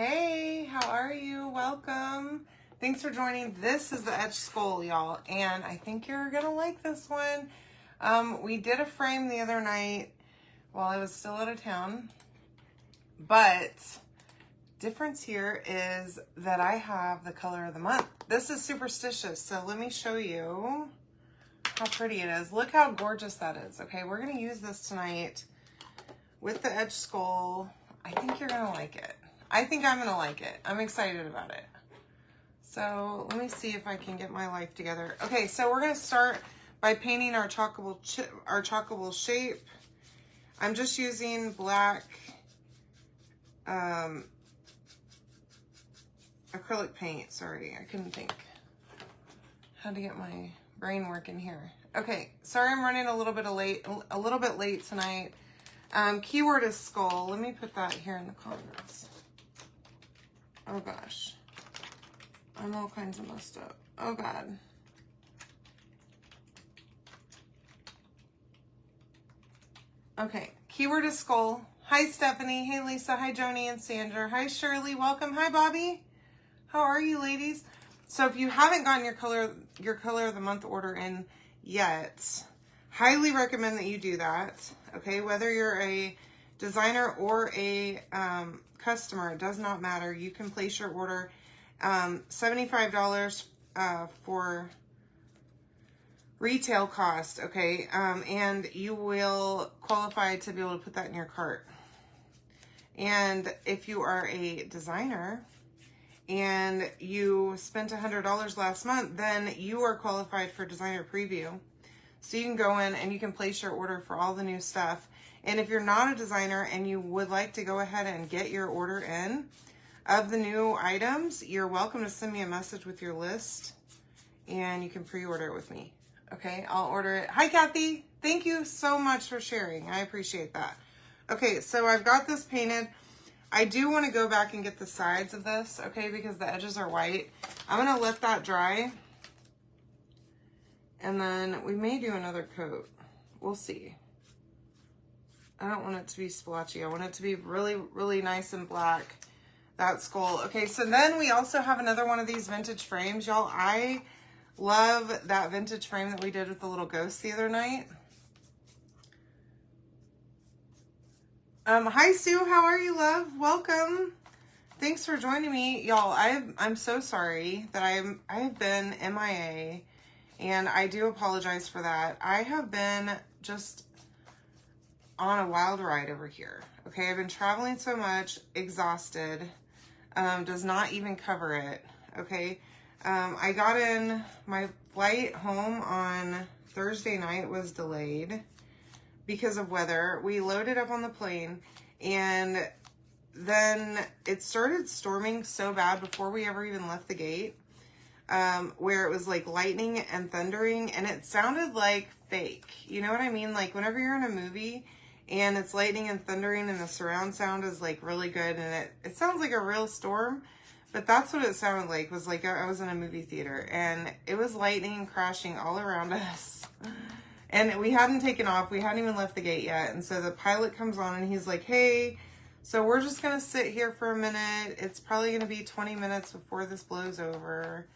Hey, how are you? Welcome. Thanks for joining. This is the Etched Skull, y'all, and I think you're gonna like this one. We did a frame the other night while I was still out of town, but difference here is that I have the color of the month. This is superstitious, so let me show you how pretty it is. Look how gorgeous that is. Okay, we're gonna use this tonight with the Etched Skull. I think you're gonna like it. I think I'm gonna like it. I'm excited about it. So let me see if I can get my life together. Okay, so we're gonna start by painting our chockable shape. I'm just using black acrylic paint. Sorry, I couldn't think how to get my brain working here. Okay, sorry I'm running a little bit late tonight. Keyword is skull. Let me put that here in the comments. Oh gosh, I'm all kinds of messed up. Oh God. Okay, keyword is skull. Hi Stephanie, hey Lisa, hi Joni and Sandra, hi Shirley, welcome, hi Bobby. How are you ladies? So if you haven't gotten your color of the month order in yet, highly recommend that you do that. Okay, whether you're a designer or a customer, it does not matter. You can place your order. $75 for retail cost, okay? And you will qualify to be able to put that in your cart. And if you are a designer and you spent $100 last month, then you are qualified for designer preview. So you can go in and you can place your order for all the new stuff. And if you're not a designer and you would like to go ahead and get your order in of the new items, you're welcome to send me a message with your list and you can pre-order it with me. Okay, I'll order it. Hi, Kathy. Thank you so much for sharing. I appreciate that. Okay, so I've got this painted. I do want to go back and get the sides of this, okay, because the edges are white. I'm going to let that dry. And then we may do another coat. We'll see. I don't want it to be splotchy. I want it to be really, really nice and black. That skull. Okay, so then we also have another one of these vintage frames. Y'all, I love that vintage frame that we did with the little ghost the other night. Hi, Sue. How are you, love? Welcome. Thanks for joining me. Y'all, I'm so sorry that I have been MIA. And I do apologize for that. I have been just on a wild ride over here. Okay, I've been traveling so much, exhausted, does not even cover it. Okay, I got in, my flight home on Thursday night was delayed because of weather. We loaded up on the plane and then it started storming so bad before we ever even left the gate. Where it was like lightning and thundering and it sounded like fake. You know what I mean? Like whenever you're in a movie and it's lightning and thundering and the surround sound is like really good and it sounds like a real storm, but that's what it sounded like. Was like I was in a movie theater and it was lightning and crashing all around us. And we hadn't taken off. We hadn't even left the gate yet. And so the pilot comes on and he's like, hey, so we're just going to sit here for a minute. It's probably going to be 20 minutes before this blows over.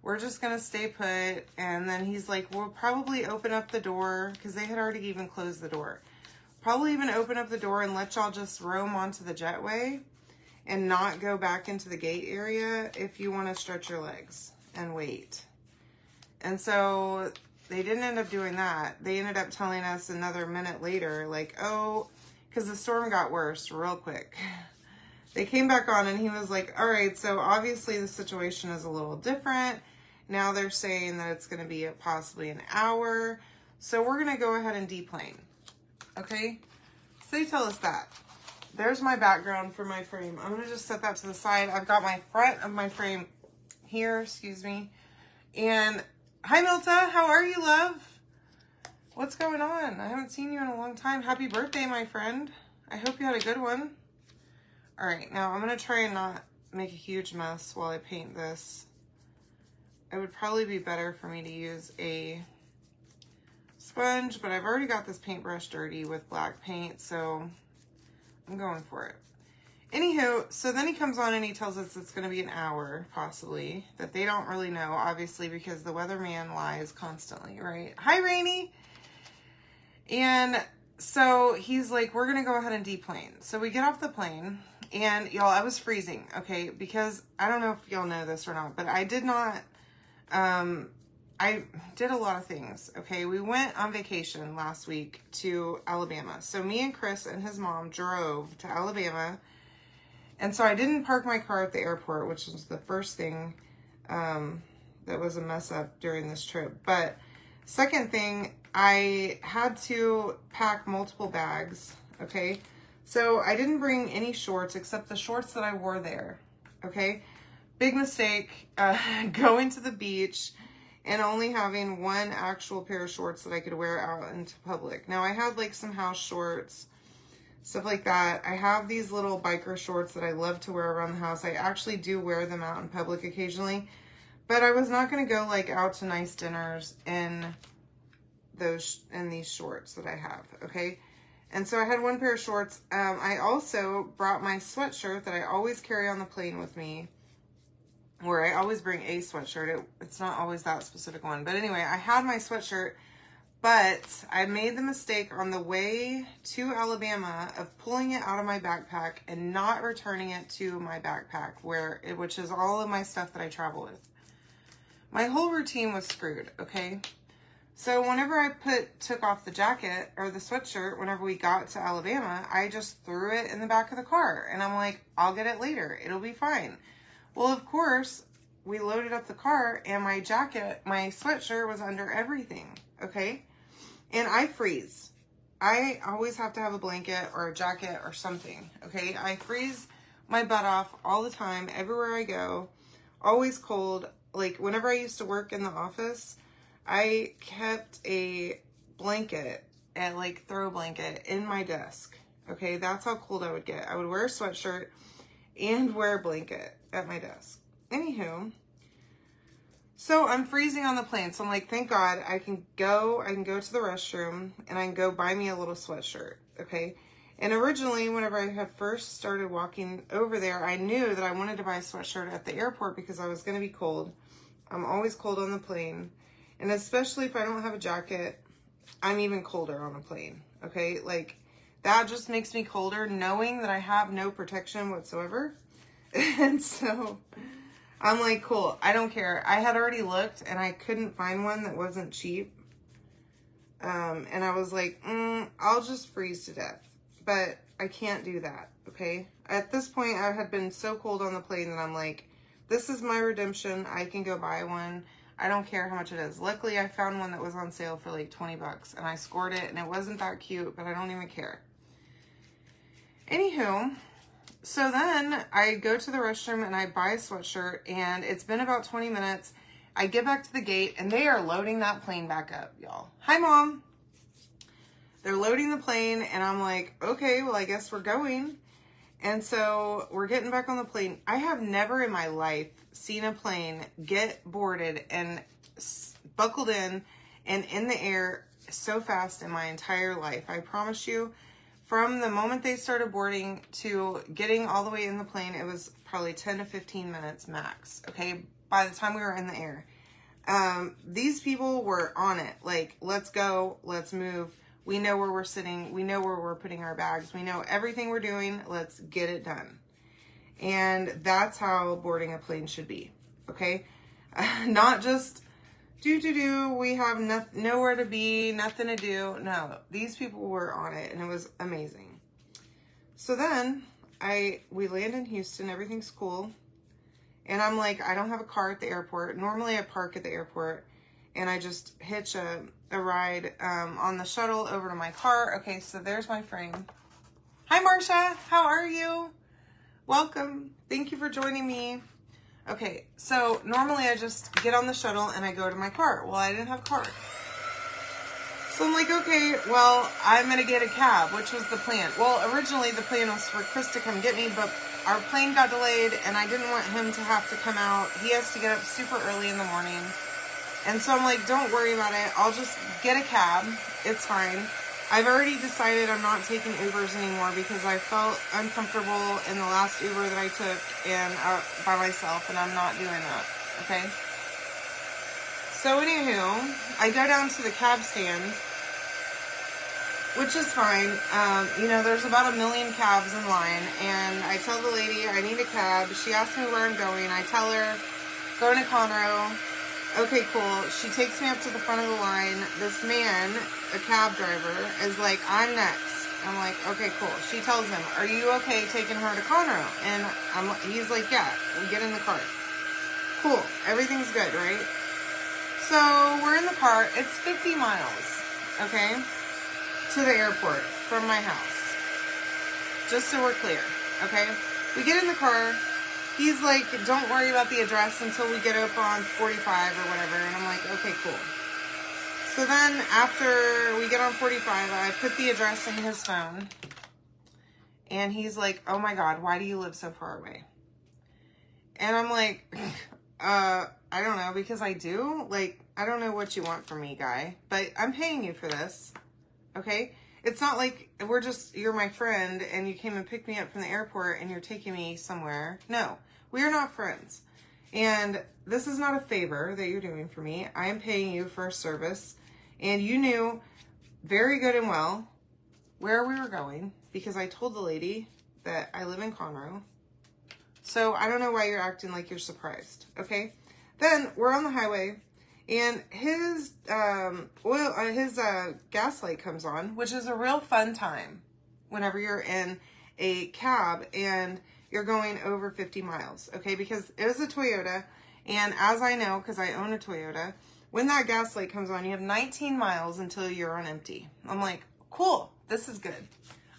We're just going to stay put. And then he's like, we'll probably open up the door because they had already even closed the door. Probably even open up the door and let y'all just roam onto the jetway and not go back into the gate area if you want to stretch your legs and wait. And so they didn't end up doing that. They ended up telling us another minute later, like, oh, because the storm got worse real quick. They came back on and he was like, all right, so obviously the situation is a little different. Now they're saying that it's going to be possibly an hour. So we're going to go ahead and deplane. Okay? So they tell us that. There's my background for my frame. I'm going to just set that to the side. I've got my front of my frame here, excuse me. And hi, Milta. How are you, love? What's going on? I haven't seen you in a long time. Happy birthday, my friend. I hope you had a good one. All right, now I'm going to try and not make a huge mess while I paint this. It would probably be better for me to use a sponge, but I've already got this paintbrush dirty with black paint, so I'm going for it. Anywho, so then he comes on and he tells us it's going to be an hour, possibly, that they don't really know, obviously, because the weatherman lies constantly, right? Hi, Rainy! And so he's like, we're going to go ahead and deplane. So we get off the plane, and y'all, I was freezing, okay? Because I don't know if y'all know this or not, but I did not, I did a lot of things, okay? We went on vacation last week to Alabama. So me and Chris and his mom drove to Alabama. And so I didn't park my car at the airport, which was the first thing that was a mess up during this trip. But second thing, I had to pack multiple bags, okay? So I didn't bring any shorts except the shorts that I wore there, okay? Big mistake, going to the beach and only having one actual pair of shorts that I could wear out into public. Now I had like some house shorts, stuff like that. I have these little biker shorts that I love to wear around the house. I actually do wear them out in public occasionally, but I was not going to go like out to nice dinners in these shorts that I have, okay? And so I had one pair of shorts. I also brought my sweatshirt that I always carry on the plane with me, where I always bring a sweatshirt. It's not always that specific one, but anyway, I had my sweatshirt. But I made the mistake on the way to Alabama of pulling it out of my backpack and not returning it to my backpack, which is all of my stuff that I travel with. My whole routine was screwed, okay? So whenever I took off the jacket or the sweatshirt, whenever we got to Alabama, I just threw it in the back of the car. And I'm like, I'll get it later. It'll be fine. Well, of course, we loaded up the car and my jacket, my sweatshirt was under everything, okay? And I freeze. I always have to have a blanket or a jacket or something, okay? I freeze my butt off all the time, everywhere I go. Always cold. Like, whenever I used to work in the office, I kept a blanket, throw blanket in my desk, okay? That's how cold I would get. I would wear a sweatshirt and wear a blanket at my desk. Anywho, so I'm freezing on the plane. So I'm like, thank God I can go to the restroom and I can go buy me a little sweatshirt. Okay. And originally, whenever I had first started walking over there, I knew that I wanted to buy a sweatshirt at the airport because I was going to be cold. I'm always cold on the plane. And especially if I don't have a jacket, I'm even colder on a plane. Okay. Like, that just makes me colder knowing that I have no protection whatsoever. And so I'm like, cool, I don't care. I had already looked and I couldn't find one that wasn't cheap. And I was like, I'll just freeze to death. But I can't do that, okay? At this point, I had been so cold on the plane that I'm like, this is my redemption. I can go buy one. I don't care how much it is. Luckily, I found one that was on sale for like 20 bucks and I scored it and it wasn't that cute, but I don't even care. Anywho, so then I go to the restroom and I buy a sweatshirt and it's been about 20 minutes. I get back to the gate and they are loading that plane back up, y'all. Hi, Mom. They're loading the plane and I'm like, okay, well, I guess we're going. And so we're getting back on the plane. I have never in my life seen a plane get boarded and buckled in and in the air so fast in my entire life. I promise you. From the moment they started boarding to getting all the way in the plane, it was probably 10 to 15 minutes max, okay, by the time we were in the air. These people were on it, like, let's go, let's move. We know where we're sitting. We know where we're putting our bags. We know everything we're doing. Let's get it done. And that's how boarding a plane should be, okay? Not just we have nowhere to be, nothing to do. No, these people were on it and it was amazing. So then we land in Houston, everything's cool. And I'm like, I don't have a car at the airport. Normally I park at the airport and I just hitch a ride on the shuttle over to my car. Okay, so there's my frame. Hi, Marcia. How are you? Welcome. Thank you for joining me. Okay, so normally I just get on the shuttle and I go to my car. Well, I didn't have a car. So I'm like, okay, well, I'm going to get a cab, which was the plan. Well, originally the plan was for Chris to come get me, but our plane got delayed and I didn't want him to have to come out. He has to get up super early in the morning. And so I'm like, don't worry about it. I'll just get a cab. It's fine. I've already decided I'm not taking Ubers anymore because I felt uncomfortable in the last Uber that I took and by myself, and I'm not doing that, okay? So anywho, I go down to the cab stand, which is fine. You know, there's about 1 million cabs in line, and I tell the lady I need a cab. She asks me where I'm going. I tell her, going to Conroe. Okay, cool. She takes me up to the front of the line. This man, a cab driver, is like, I'm next. I'm like, okay, cool. She tells him, are you okay taking her to Conroe? And he's like, yeah, we get in the car. Cool. Everything's good, right? So we're in the car. It's 50 miles, okay, to the airport from my house. Just so we're clear, okay? We get in the car. He's like, don't worry about the address until we get up on 45 or whatever. And I'm like, okay, cool. So then after we get on 45, I put the address in his phone. And he's like, oh my God, why do you live so far away? And I'm like, I don't know, because I do. Like, I don't know what you want from me, guy. But I'm paying you for this, okay? It's not like you're my friend and you came and picked me up from the airport and you're taking me somewhere. No, we are not friends. And this is not a favor that you're doing for me. I am paying you for a service. And you knew very good and well where we were going because I told the lady that I live in Conroe. So I don't know why you're acting like you're surprised, okay? Then we're on the highway. And his gas light comes on, which is a real fun time whenever you're in a cab and you're going over 50 miles, okay? Because it was a Toyota, and as I know, because I own a Toyota, when that gas light comes on, you have 19 miles until you're on empty. I'm like, cool, this is good.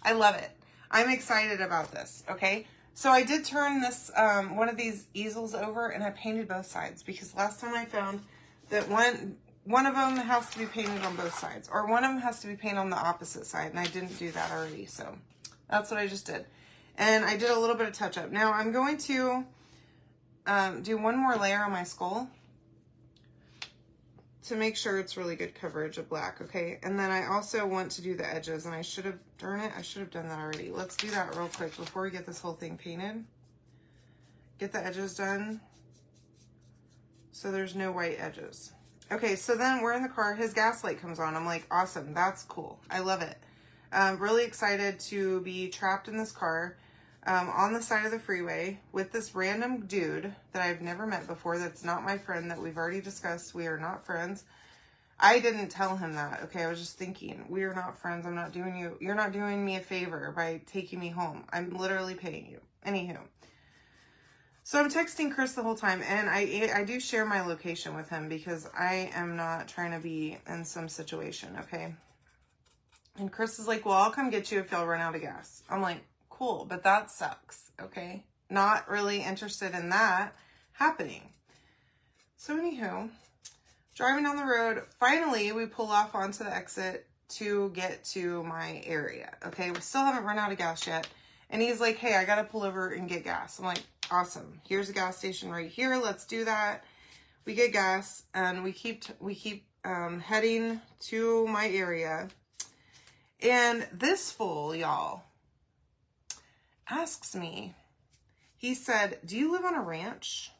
I love it. I'm excited about this, okay? So I did turn this, one of these easels over, and I painted both sides because last time I found that one of them has to be painted on both sides, or one of them has to be painted on the opposite side, and I didn't do that already, so that's what I just did. And I did a little bit of touch up. Now I'm going to do one more layer on my skull to make sure it's really good coverage of black, okay? And then I also want to do the edges, and I should have done that already. Let's do that real quick before we get this whole thing painted. Get the edges done so there's no white edges. Okay, so then we're in the car. His gas light comes on. I'm like, awesome. That's cool. I love it. I'm really excited to be trapped in this car on the side of the freeway with this random dude that I've never met before. That's not my friend that we've already discussed. We are not friends. I didn't tell him that. Okay, I was just thinking, we are not friends. You're not doing me a favor by taking me home. I'm literally paying you. Anywho. So I'm texting Chris the whole time, and I do share my location with him because I am not trying to be in some situation, okay? And Chris is like, well, I'll come get you if y'all run out of gas. I'm like, cool, but that sucks, okay? Not really interested in that happening. So anywho, driving down the road, finally we pull off onto the exit to get to my area, okay? We still haven't run out of gas yet. And he's like, hey, I got to pull over and get gas. I'm like, awesome. Here's a gas station right here. Let's do that. We get gas and we keep heading to my area. And this fool, y'all, asks me, he said, do you live on a ranch?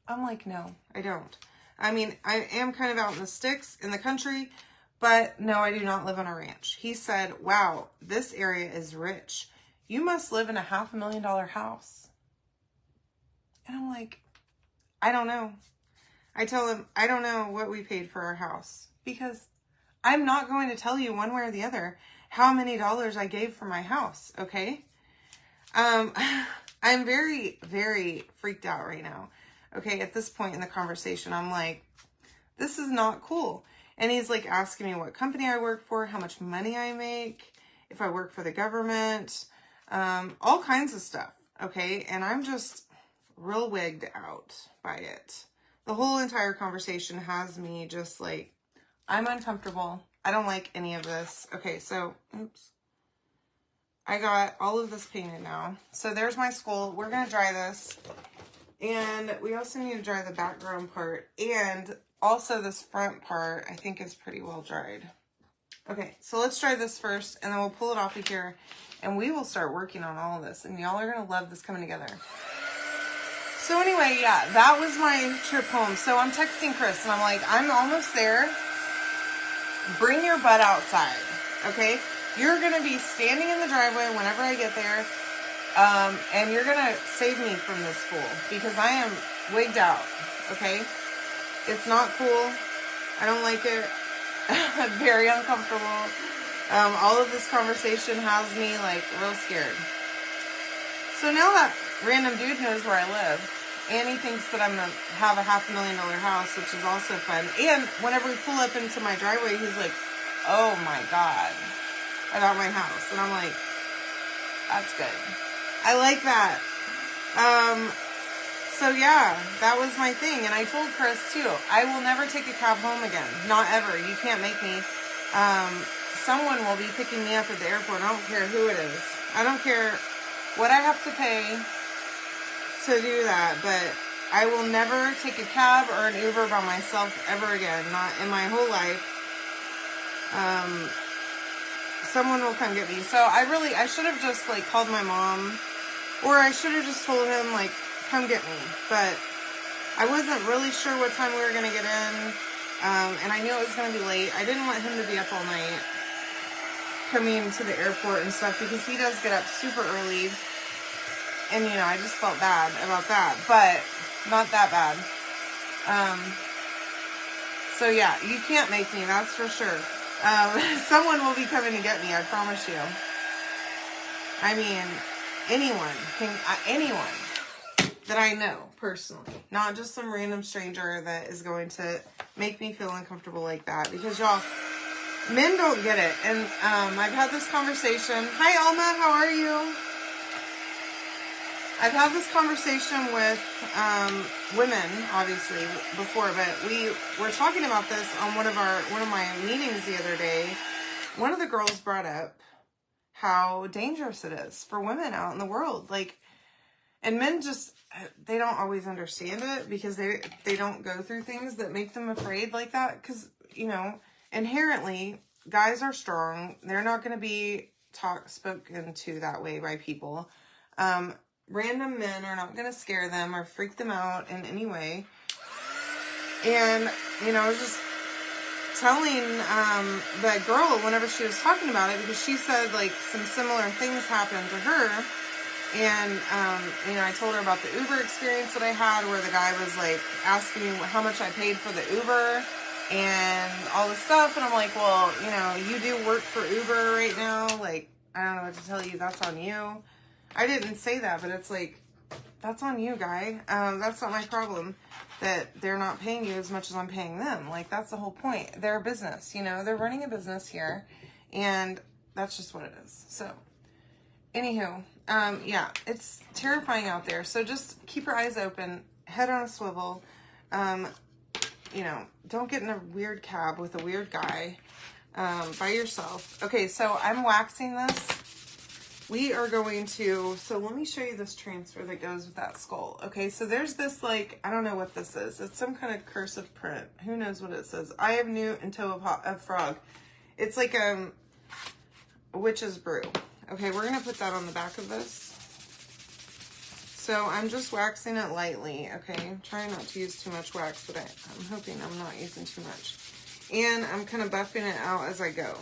I'm like, no, I don't. I mean, I am kind of out in the sticks in the country, but no, I do not live on a ranch. He said, wow, this area is rich. You must live in a $500,000 house. And I'm like, I don't know. I tell him, I don't know what we paid for our house because I'm not going to tell you one way or the other how many dollars I gave for my house, okay? I'm very, very freaked out right now. Okay, at this point in the conversation, I'm like, this is not cool. And he's like asking me what company I work for, how much money I make, if I work for the government, all kinds of stuff, okay? And I'm just real wigged out by it. The whole entire conversation has me just like, I'm uncomfortable. I don't like any of this. Okay, so, oops. I got all of this painted now. So there's my skull. We're going to dry this. And we also need to dry the background part. And also this front part, I think is pretty well dried. Okay, so let's try this first, and then we'll pull it off of here, and we will start working on all of this, and y'all are going to love this coming together. So anyway, yeah, that was my trip home. So I'm texting Chris, and I'm like, I'm almost there. Bring your butt outside, okay? You're going to be standing in the driveway whenever I get there, and you're going to save me from this fool, because I am wigged out, okay? It's not cool. I don't like it. I'm very uncomfortable. All of this conversation has me, like, real scared. So now that random dude knows where I live, and he thinks that I'm going to have a $500,000 house, which is also fun. And whenever we pull up into my driveway, he's like, oh my God, about my house. And I'm like, that's good. I like that. So yeah, that was my thing. And I told Chris too, I will never take a cab home again. Not ever. You can't make me. Someone will be picking me up at the airport. I don't care who it is. I don't care what I have to pay to do that, but I will never take a cab or an Uber by myself ever again. Not in my whole life. Someone will come get me. So I should have just like called my mom, or I should have just told him like, come get me. But I wasn't really sure what time we were going to get in. And I knew it was going to be late. I didn't want him to be up all night coming to the airport and stuff, because he does get up super early. And, you know, I just felt bad about that. But not that bad. So, yeah, you can't make me. That's for sure. Someone will be coming to get me. I promise you. I mean, anyone that I know personally, not just some random stranger that is going to make me feel uncomfortable like that, because y'all, men don't get it. And I've had this conversation. Hi Alma, how are you? I've had this conversation with women, obviously, before, but we were talking about this on one of my meetings the other day. One of the girls brought up how dangerous it is for women out in the world, like. And men just, they don't always understand it, because they don't go through things that make them afraid like that. Because, you know, inherently, guys are strong. They're not going to be spoken to that way by people. Random men are not going to scare them or freak them out in any way. And, you know, I was just telling that girl whenever she was talking about it, because she said, like, some similar things happened to her. And, you know, I told her about the Uber experience that I had, where the guy was, like, asking me how much I paid for the Uber and all this stuff. And I'm like, well, you know, you do work for Uber right now. Like, I don't know what to tell you. That's on you. I didn't say that, but it's like, that's on you, guy. That's not my problem that they're not paying you as much as I'm paying them. Like, that's the whole point. They're a business, you know. They're running a business here. And that's just what it is. So, anywho, yeah, it's terrifying out there. So just keep your eyes open, head on a swivel. You know, don't get in a weird cab with a weird guy by yourself. Okay, so I'm waxing this. We are going to, so let me show you this transfer that goes with that skull. Okay, so there's this, like, I don't know what this is. It's some kind of cursive print. Who knows what it says? I have new in tow of frog. It's like a witch's brew. Okay, we're going to put that on the back of this. So I'm just waxing it lightly, okay? I'm trying not to use too much wax, but I'm hoping I'm not using too much. And I'm kind of buffing it out as I go.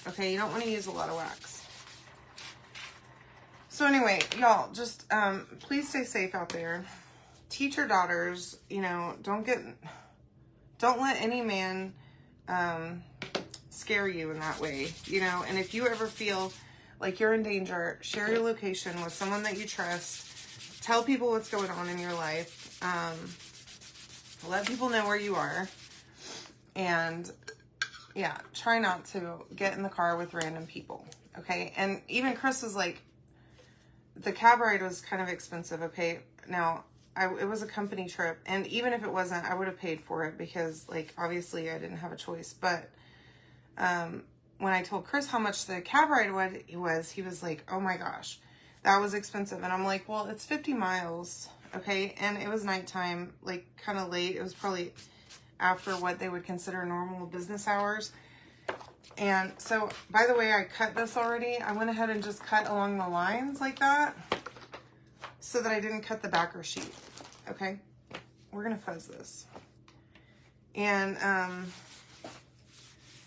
Okay, you don't want to use a lot of wax. So anyway, y'all, just please stay safe out there. Teach your daughters, you know, don't let any man scare you in that way, you know? And if you ever feel like you're in danger, share your location with someone that you trust. Tell people what's going on in your life. Let people know where you are. And yeah, try not to get in the car with random people. Okay. And even Chris was like, the cab ride was kind of expensive. Okay. Now, it was a company trip. And even if it wasn't, I would have paid for it, because, like, obviously I didn't have a choice. But when I told Chris how much the cab ride was, he was like, oh my gosh, that was expensive. And I'm like, well, it's 50 miles, okay? And it was nighttime, like, kind of late. It was probably after what they would consider normal business hours. And so, by the way, I cut this already. I went ahead and just cut along the lines like that so that I didn't cut the backer sheet. Okay, we're gonna fuzz this. And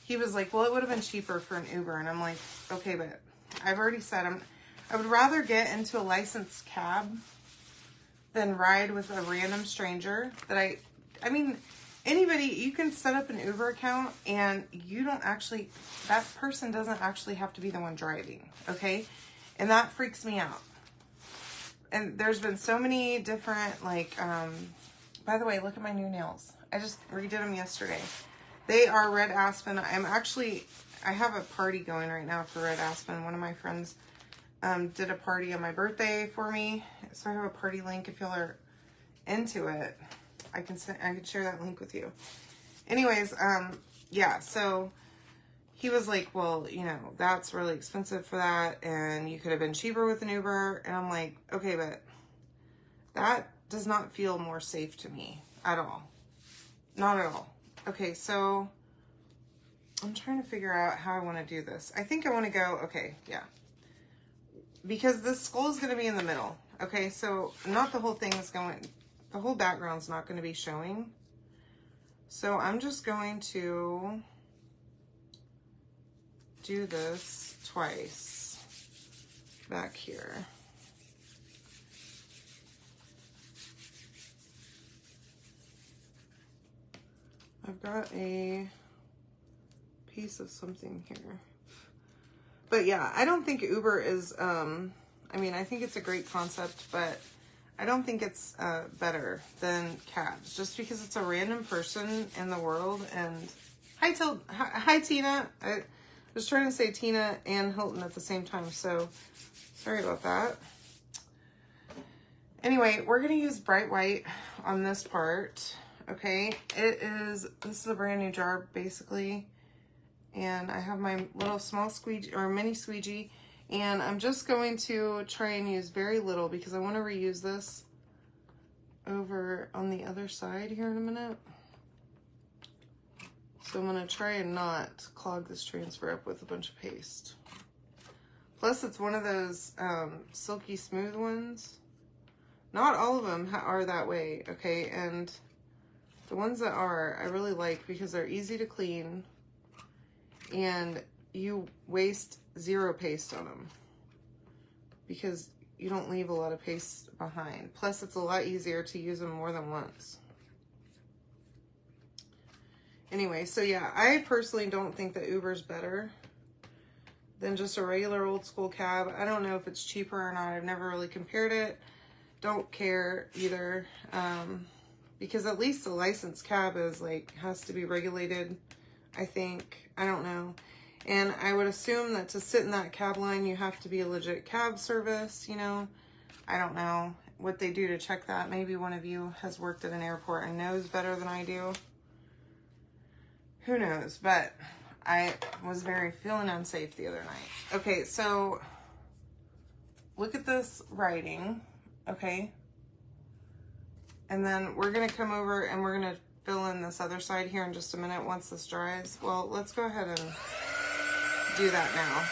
he was like, well, it would have been cheaper for an Uber. And I'm like, okay, but I've already said I would rather get into a licensed cab than ride with a random stranger that I mean, anybody, you can set up an Uber account and you don't actually, that person doesn't actually have to be the one driving, okay? And that freaks me out. And there's been so many different, like, by the way, look at my new nails. I just redid them yesterday. They are red aspen. I have a party going right now for red aspen. One of my friends did a party on my birthday for me. So I have a party link if y'all are into it. I can share that link with you. Anyways, yeah, so he was like, well, you know, that's really expensive for that, and you could have been cheaper with an Uber. And I'm like, okay, but that does not feel more safe to me at all. Not at all. Okay, so I'm trying to figure out how I want to do this. I think I want to go, okay, yeah. Because this skull is going to be in the middle. Okay, so not the whole thing is going, the whole background's not going to be showing. So I'm just going to do this twice back here. I've got a piece of something here. But yeah, I don't think Uber is, I mean, I think it's a great concept, but I don't think it's better than cabs, just because it's a random person in the world. And hi Tina. I was trying to say Tina and Hilton at the same time, so sorry about that. Anyway, we're gonna use bright white on this part. Okay, this is a brand new jar basically, and I have my little small squeegee or mini squeegee, and I'm just going to try and use very little because I want to reuse this over on the other side here in a minute. So I'm going to try and not clog this transfer up with a bunch of paste. Plus it's one of those silky smooth ones. Not all of them are that way, okay, and the ones that are, I really like because they're easy to clean and you waste zero paste on them because you don't leave a lot of paste behind. Plus, it's a lot easier to use them more than once. Anyway, so yeah, I personally don't think that Uber's better than just a regular old school cab. I don't know if it's cheaper or not. I've never really compared it. Don't care either. Because at least a licensed cab is like, has to be regulated, I think. I don't know. And I would assume that to sit in that cab line, you have to be a legit cab service, you know. I don't know what they do to check that. Maybe one of you has worked at an airport and knows better than I do. Who knows? But I was feeling unsafe the other night. Okay, so look at this writing, okay? And then we're going to come over and we're going to fill in this other side here in just a minute once this dries. Well, let's go ahead and do that now.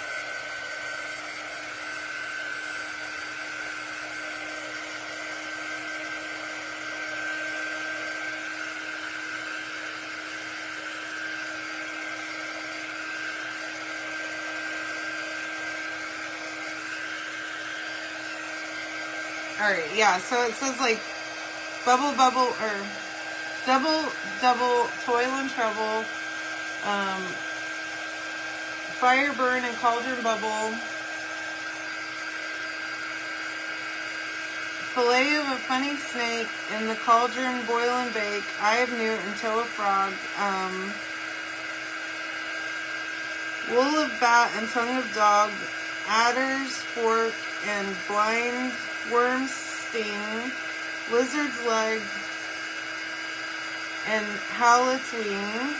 All right, yeah, so it says like bubble, or double, toil and trouble, fire, burn, and cauldron bubble, fillet of a funny snake, in the cauldron boil and bake, eye of newt and toe of frog, wool of bat and tongue of dog, adder's fork and blind worm's sting, lizard's leg, and howlet's wing,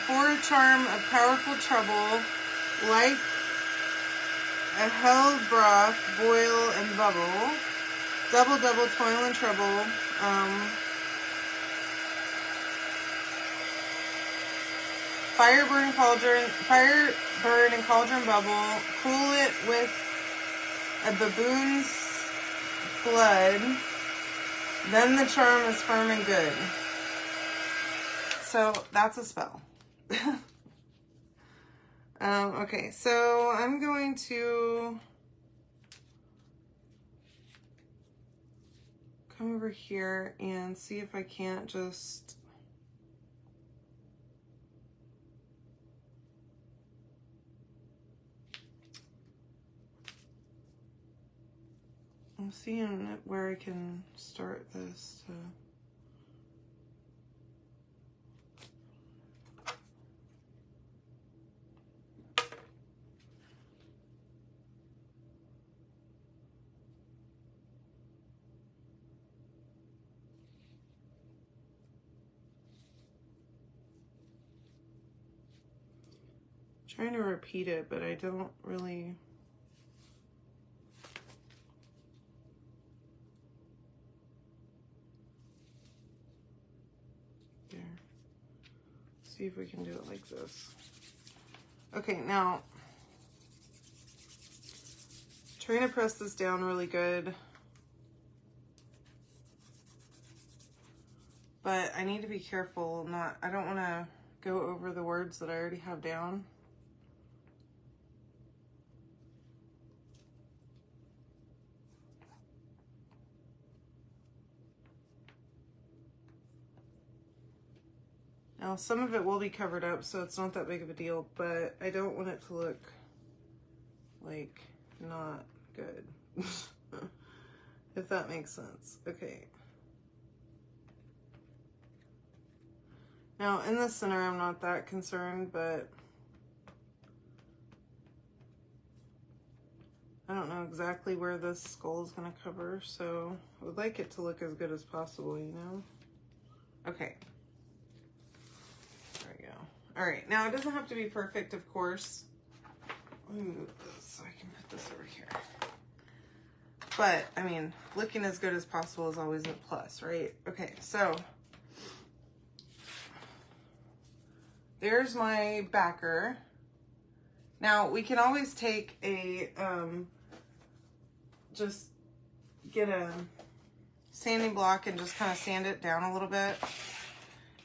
for a charm of powerful trouble, like a hell broth, boil and bubble, double, toil and trouble, fire burn and cauldron bubble, cool it with a baboon's blood, then the charm is firm and good. So that's a spell. Okay, so I'm going to come over here and see if I can't just I'm seeing where I can start this to trying to repeat it, but I don't really. There. See if we can do it like this. Okay, now trying to press this down really good, but I need to be careful. I don't want to go over the words that I already have down. Now, some of it will be covered up, so it's not that big of a deal, but I don't want it to look like not good, if that makes sense. Okay. Now, in the center, I'm not that concerned, but I don't know exactly where this skull is going to cover, so I would like it to look as good as possible, you know? Okay. All right, now it doesn't have to be perfect, of course. Let me move this so I can put this over here. But, I mean, looking as good as possible is always a plus, right? Okay, so there's my backer. Now, we can always take a, just get a sanding block and just kind of sand it down a little bit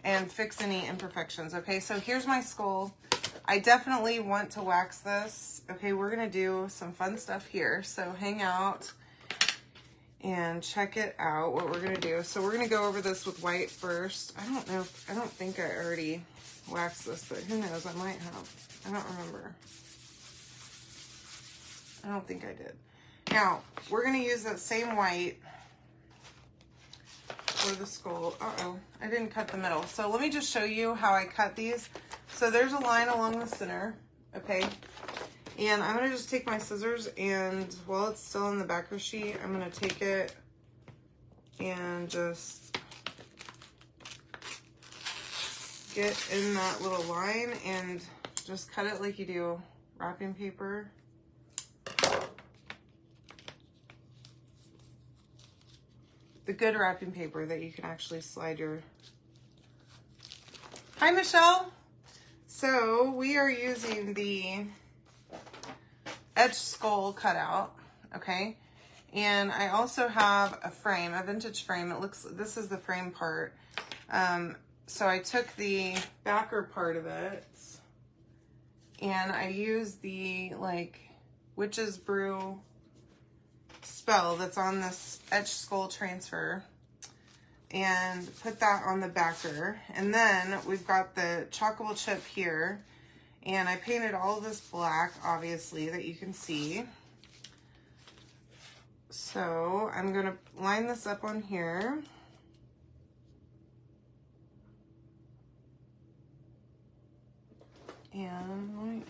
and fix any imperfections. Okay, so here's my skull. I definitely want to wax this. Okay, we're gonna do some fun stuff here, so hang out and check it out, what we're gonna do. So we're gonna go over this with white first. I don't think I already waxed this, but who knows, I might have. I don't remember. I don't think I did. Now, we're gonna use that same white for the skull. Uh-oh, I didn't cut the middle. So let me just show you how I cut these. So there's a line along the center, okay? And I'm gonna just take my scissors, and while it's still in the backer sheet, I'm gonna take it and just get in that little line and just cut it like you do wrapping paper. The good wrapping paper that you can actually slide your... Hi, Michelle. So we are using the edge skull cutout, okay? And I also have a frame, a vintage frame. This is the frame part. So I took the backer part of it and I used the like witch's brew spell that's on this edge skull transfer and put that on the backer. And then we've got the chalkable chip here, and I painted all of this black, obviously, that you can see. So I'm gonna line this up on here. And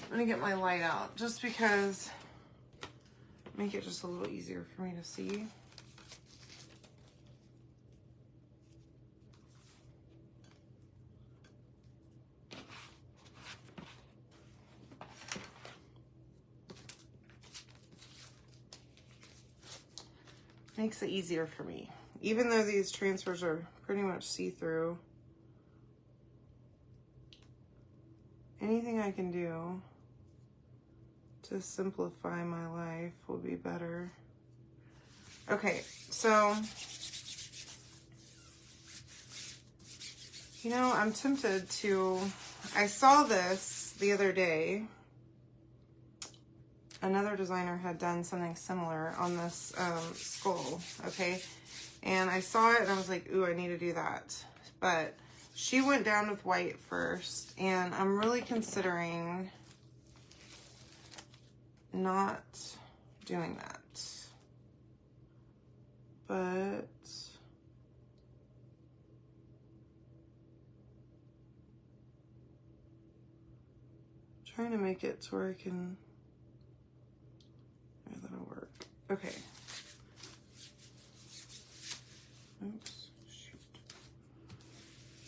I'm gonna get my light out just because make it just a little easier for me to see. Makes it easier for me. Even though these transfers are pretty much see-through, anything I can do to simplify my life will be better. Okay, so, you know, I'm tempted to, I saw this the other day. Another designer had done something similar on this skull, okay? And I saw it and I was like, ooh, I need to do that. But she went down with white first, and I'm really considering not doing that. But trying to make it to where I can, yeah, that'll work. Okay. Oops, shoot.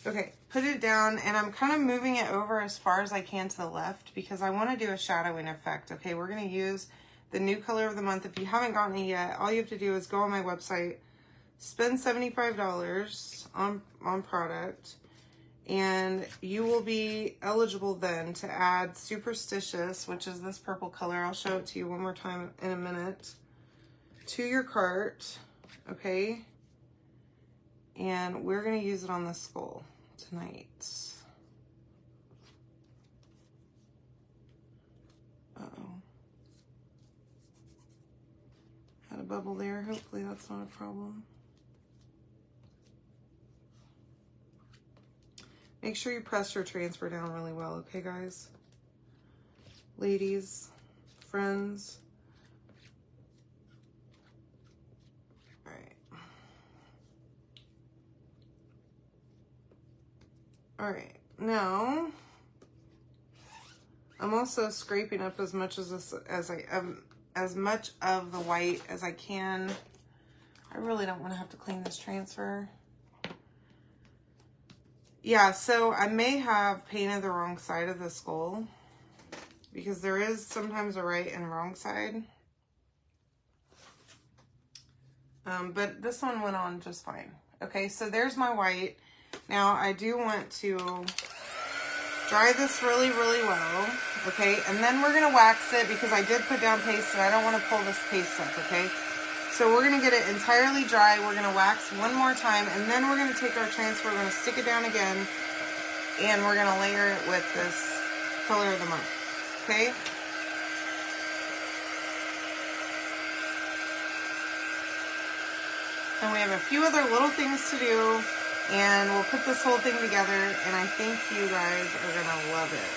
Okay, put it down, and I'm kind of moving it over as far as I can to the left because I want to do a shadowing effect. Okay, we're going to use the new color of the month. If you haven't gotten it yet, all you have to do is go on my website, spend $75 on product, and you will be eligible then to add Superstitious, which is this purple color. I'll show it to you one more time in a minute, to your cart, okay? And we're going to use it on the skull tonight. Uh-oh. Had a bubble there. Hopefully that's not a problem. Make sure you press your transfer down really well, okay, guys? Ladies, friends. All right. All right. Now, I'm also scraping up as much as this as much of the white as I can. I really don't want to have to clean this transfer. Yeah, so I may have painted the wrong side of the skull because there is sometimes a right and wrong side. But this one went on just fine. Okay, so there's my white. Now I do want to dry this really, really well. Okay, and then we're gonna wax it because I did put down paste and I don't want to pull this paste up, okay? So we're going to get it entirely dry. We're going to wax one more time, and then we're going to take our transfer, we're going to stick it down again, and we're going to layer it with this color of the month, okay? And we have a few other little things to do, and we'll put this whole thing together, and I think you guys are going to love it.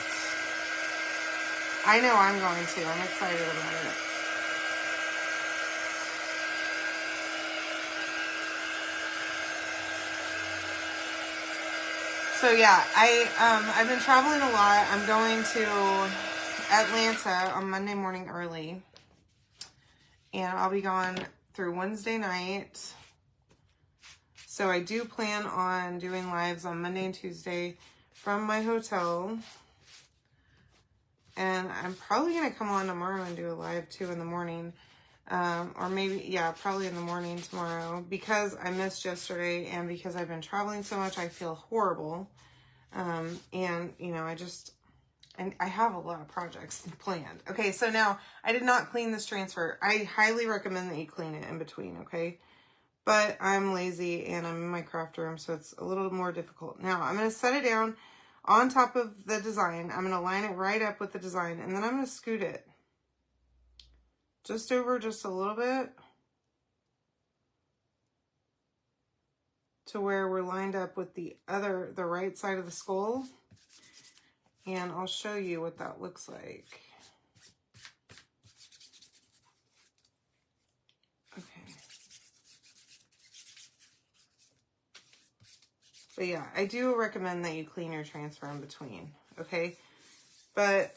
I know I'm going to. I'm excited about it. So yeah, I've been traveling a lot. I'm going to Atlanta on Monday morning early, and I'll be gone through Wednesday night. So I do plan on doing lives on Monday and Tuesday from my hotel, and I'm probably gonna come on tomorrow and do a live too in the morning, or maybe, yeah, probably in the morning tomorrow, because I missed yesterday and because I've been traveling so much. I feel horrible. And you know, I have a lot of projects planned. Okay, so now I did not clean this transfer. I highly recommend that you clean it in between, okay? But I'm lazy and I'm in my craft room, so it's a little more difficult. Now I'm going to set it down on top of the design. I'm going to line it right up with the design, and then I'm going to scoot it just over just a little bit to where we're lined up with the right side of the skull. And I'll show you what that looks like. Okay. But yeah, I do recommend that you clean your transfer in between, okay? But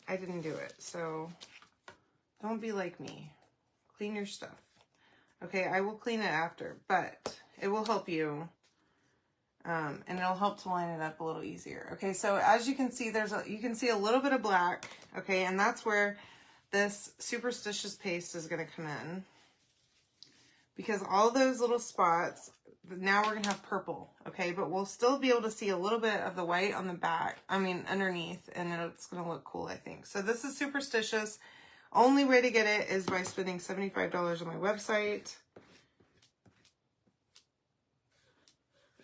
I didn't do it, so don't be like me. Clean your stuff. Okay, I will clean it after, but it will help you. And it'll help to line it up a little easier. Okay, so as you can see, you can see a little bit of black, okay, and that's where this Superstitious paste is going to come in. because all those little spots, now we're going to have purple, okay? But we'll still be able to see a little bit of the white on the back, underneath, and it's going to look cool, I think. So this is Superstitious. Only way to get it is by spending $75 on my website.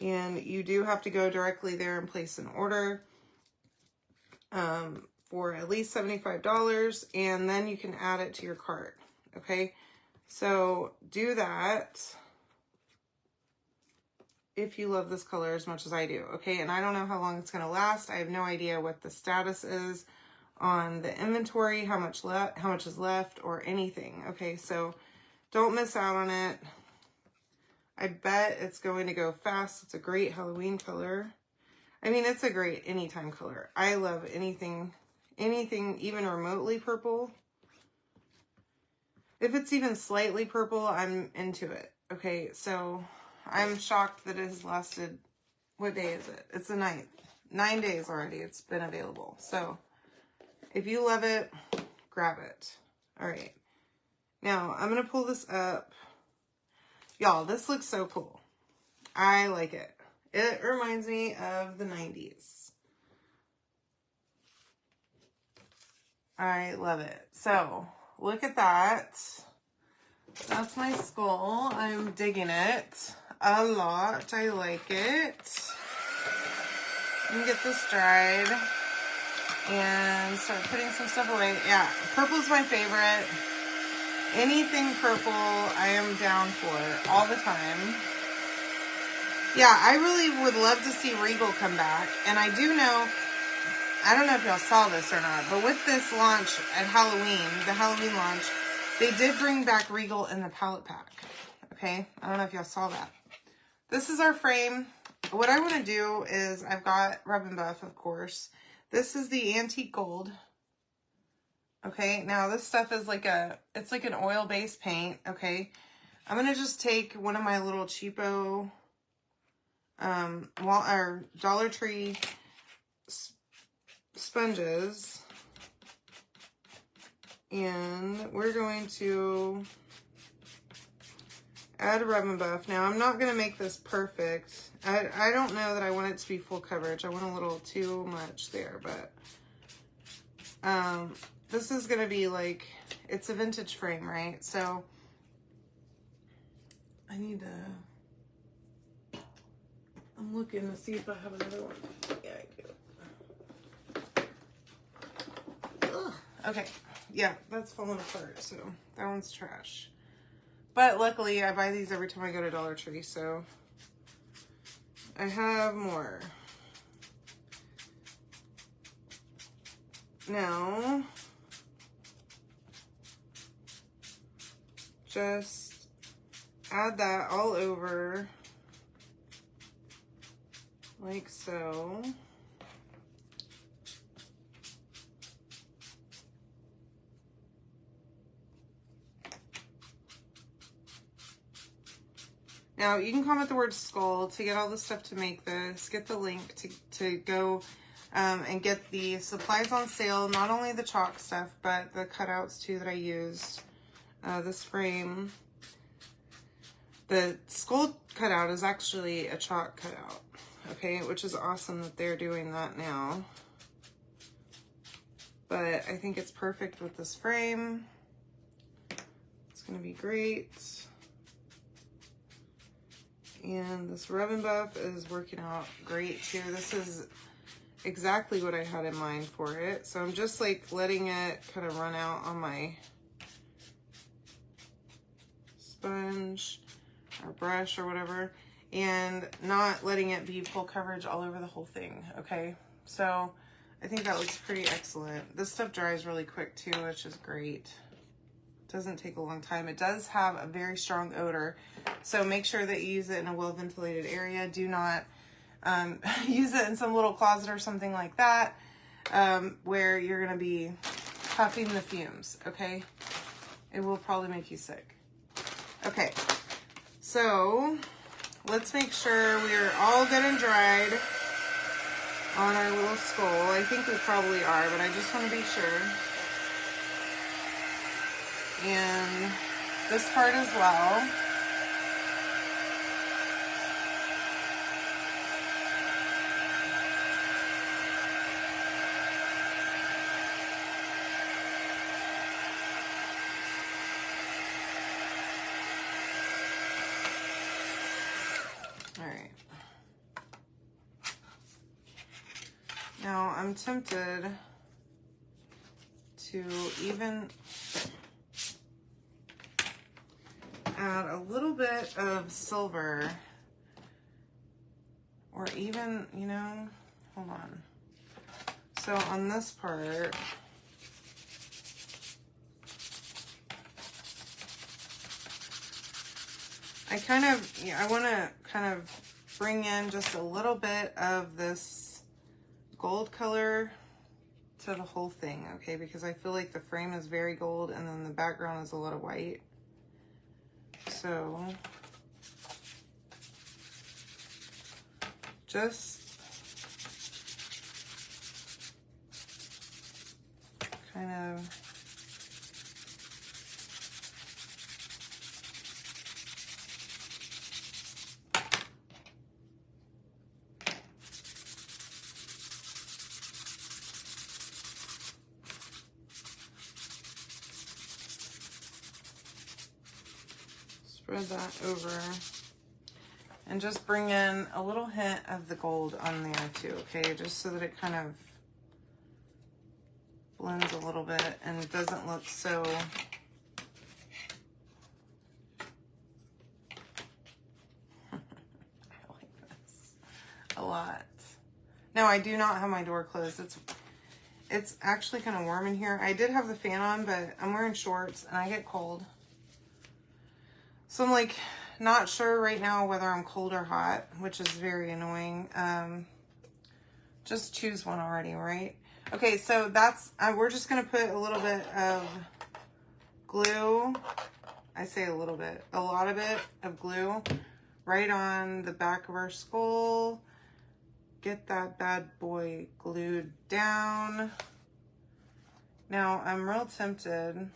And you do have to go directly there and place an order for at least $75, and then you can add it to your cart, okay? So do that if you love this color as much as I do, okay? And I don't know how long it's going to last. I have no idea what the status is on the inventory, how much is left, or anything, okay? So don't miss out on it. I bet it's going to go fast. It's a great Halloween color. I mean, it's a great anytime color. I love anything even remotely purple. If it's even slightly purple, I'm into it. Okay, so I'm shocked that it has lasted, what day is it? It's the 9th. 9 days already it's been available. So if you love it, grab it. All right. Now, I'm going to pull this up. Y'all, this looks so cool. I like it. It reminds me of the 90s. I love it. So, look at that. That's my skull. I'm digging it a lot. I like it. Let me get this dried and start putting some stuff away. Yeah, purple's my favorite. Anything purple, I am down for all the time. Yeah, I really would love to see Regal come back. And I do know, I don't know if y'all saw this or not, but with this launch at Halloween, the Halloween launch, they did bring back Regal in the palette pack. Okay? I don't know if y'all saw that. This is our frame. What I want to do is, I've got Rub and Buff, of course. This is the Antique Gold. Okay, now this stuff is it's like an oil-based paint, okay? I'm going to just take one of my little cheapo Dollar Tree sponges, and we're going to add Rub and Buff. Now, I'm not going to make this perfect. I don't know that I want it to be full coverage. I want a little too much there, but this is going to be like, it's a vintage frame, right? So I need to, I'm looking to see if I have another one. Yeah, I do. Ugh. Okay. Yeah, that's falling apart, so that one's trash. But luckily, I buy these every time I go to Dollar Tree, so I have more. Now, just add that all over, like so. Now, you can comment the word skull to get all the stuff to make this. Get the link to go and get the supplies on sale. Not only the chalk stuff, but the cutouts too that I used. This frame. The skull cutout is actually a chalk cutout. Okay, which is awesome that they're doing that now. But I think it's perfect with this frame. It's going to be great. And this Rub and Buff is working out great too. This is exactly what I had in mind for it. So I'm just like letting it kind of run out on my sponge or brush or whatever, and not letting it be full coverage all over the whole thing. Okay, so I think that looks pretty excellent. This stuff dries really quick too, which is great. Doesn't take a long time. It does have a very strong odor, so make sure that you use it in a well-ventilated area. Do not use it in some little closet or something like that, where you're going to be puffing the fumes, okay? It will probably make you sick. Okay, so let's make sure we're all good and dried on our little skull. I think we probably are, but I just want to be sure. And this part as well. Now I'm tempted to even add a little bit of silver, or even, you know, hold on. So on this part, I want to kind of bring in just a little bit of this gold color to the whole thing, okay? Because I feel like the frame is very gold and then the background is a lot of white. So just kind of spread that over and just bring in a little hint of the gold on there too, okay? Just so that it kind of blends a little bit and it doesn't look so I like this a lot. Now I do not have my door closed. It's actually kind of warm in here. I did have the fan on, but I'm wearing shorts and I get cold. So I'm like not sure right now whether I'm cold or hot, which is very annoying. Just choose one already, right? Okay, so that's, we're just gonna put a little bit of glue. I say a little bit, a lot of it of glue right on the back of our skull. Get that bad boy glued down. Now I'm real tempted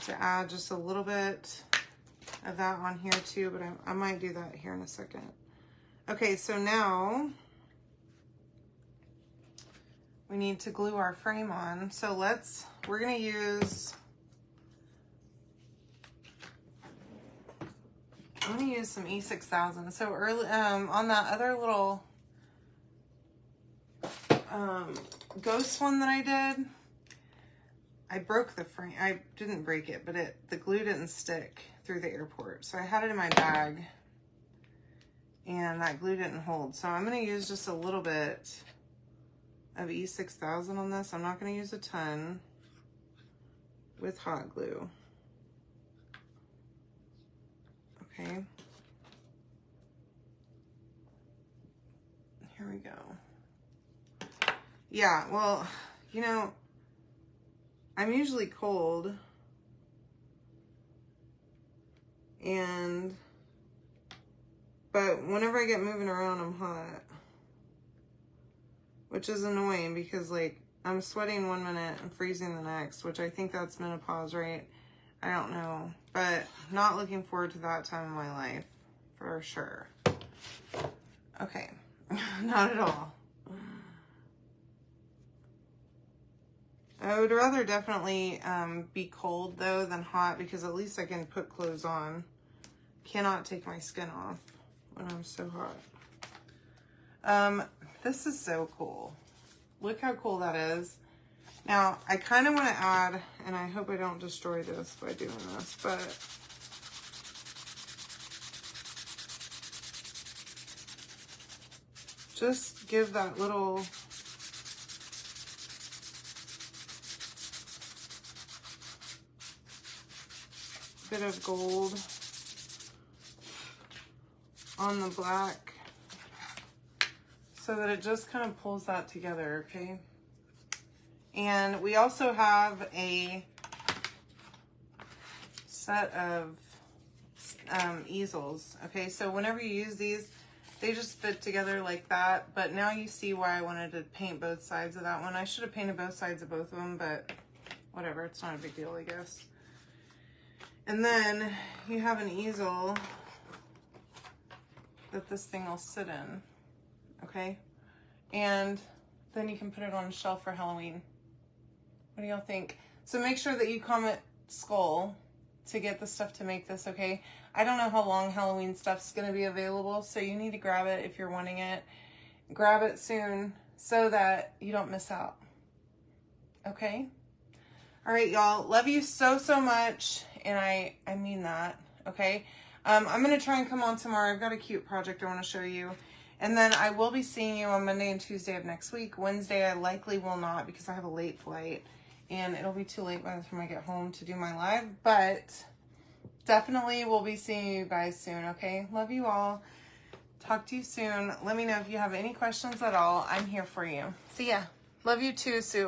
to add just a little bit of that on here too, but I might do that here in a second. Okay, so now we need to glue our frame on. So we're gonna use, I'm gonna use some E6000. So early, on that other little ghost one that I did, I broke the frame. I didn't break it, but the glue didn't stick through the airport. So I had it in my bag and that glue didn't hold. So I'm gonna use just a little bit of E6000 on this. I'm not gonna use a ton with hot glue. Okay. Here we go. Yeah, well, you know, I'm usually cold, but whenever I get moving around, I'm hot, which is annoying because like I'm sweating 1 minute and freezing the next, which I think that's menopause, right? I don't know, but not looking forward to that time in my life for sure. Okay, not at all. I would rather definitely be cold though than hot, because at least I can put clothes on. Cannot take my skin off when I'm so hot. This is so cool. Look how cool that is. Now I kind of want to add, and I hope I don't destroy this by doing this, but just give that little bit of gold on the black so that it just kind of pulls that together, okay? And we also have a set of easels, okay? So whenever you use these, they just fit together like that, but now you see why I wanted to paint both sides of that one. I should have painted both sides of both of them, but whatever, it's not a big deal, I guess. And then you have an easel that this thing will sit in, okay? And then you can put it on a shelf for Halloween. What do y'all think? So make sure that you comment skull to get the stuff to make this, okay? I don't know how long Halloween stuff's going to be available, so you need to grab it if you're wanting it. Grab it soon so that you don't miss out, okay? All right, y'all. Love you so, so much, and I mean that, okay? I'm going to try and come on tomorrow. I've got a cute project I want to show you. And then I will be seeing you on Monday and Tuesday of next week. Wednesday, I likely will not because I have a late flight. And it'll be too late by the time I get home to do my live. But definitely we'll be seeing you guys soon, okay? Love you all. Talk to you soon. Let me know if you have any questions at all. I'm here for you. See ya. Love you too, Sue.